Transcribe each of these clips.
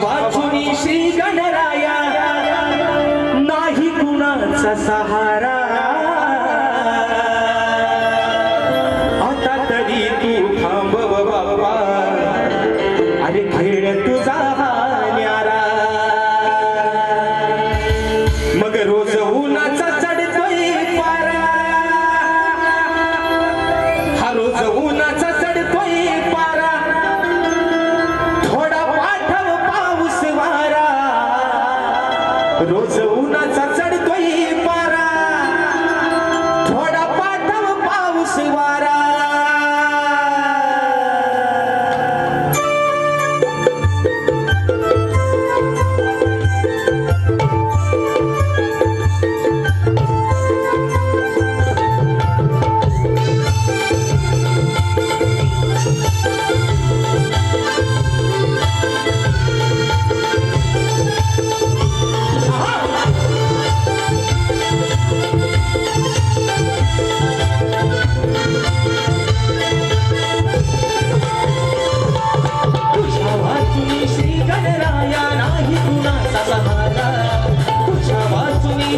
वाचुनी श्री गणराया नाही कुणाचा सहारा आता तरी तू थांबव बाबा अरे खेळ तुझा हा न्यारा मग रोज उन्हाचा चढतोय पारा हा रोज उन्हाचा चढतोय पारा थोडा पाठव पाऊस वारा रोज उन्हाचा चढतोय पारा थोडा पाठव पाऊस वारा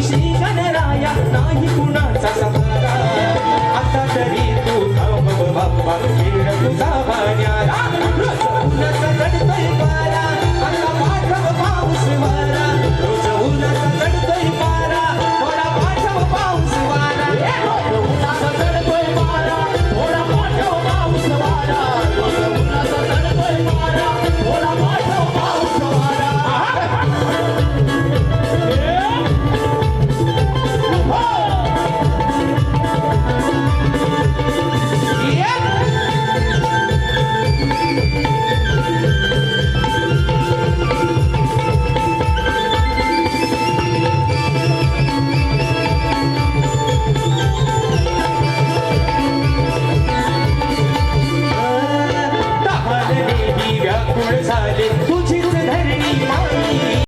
श्री गणराया नाही कुणाचा सहारा आता तरी तू थांबव बाबा खेळ तुझा न्यारा रोज उन्हाचा चढतोय पारा आता पाठव पाऊस वारा रोज उन्हाचा चढतोय पारा थोडा पाठव पाऊस वारा रोज उन्हाचा चढतोय पारा थोडा पाठव पाऊस वारा रोज उन्हाचा चढतोय पारा थोडा पाठव पाऊस वारा व्याकुळ झाले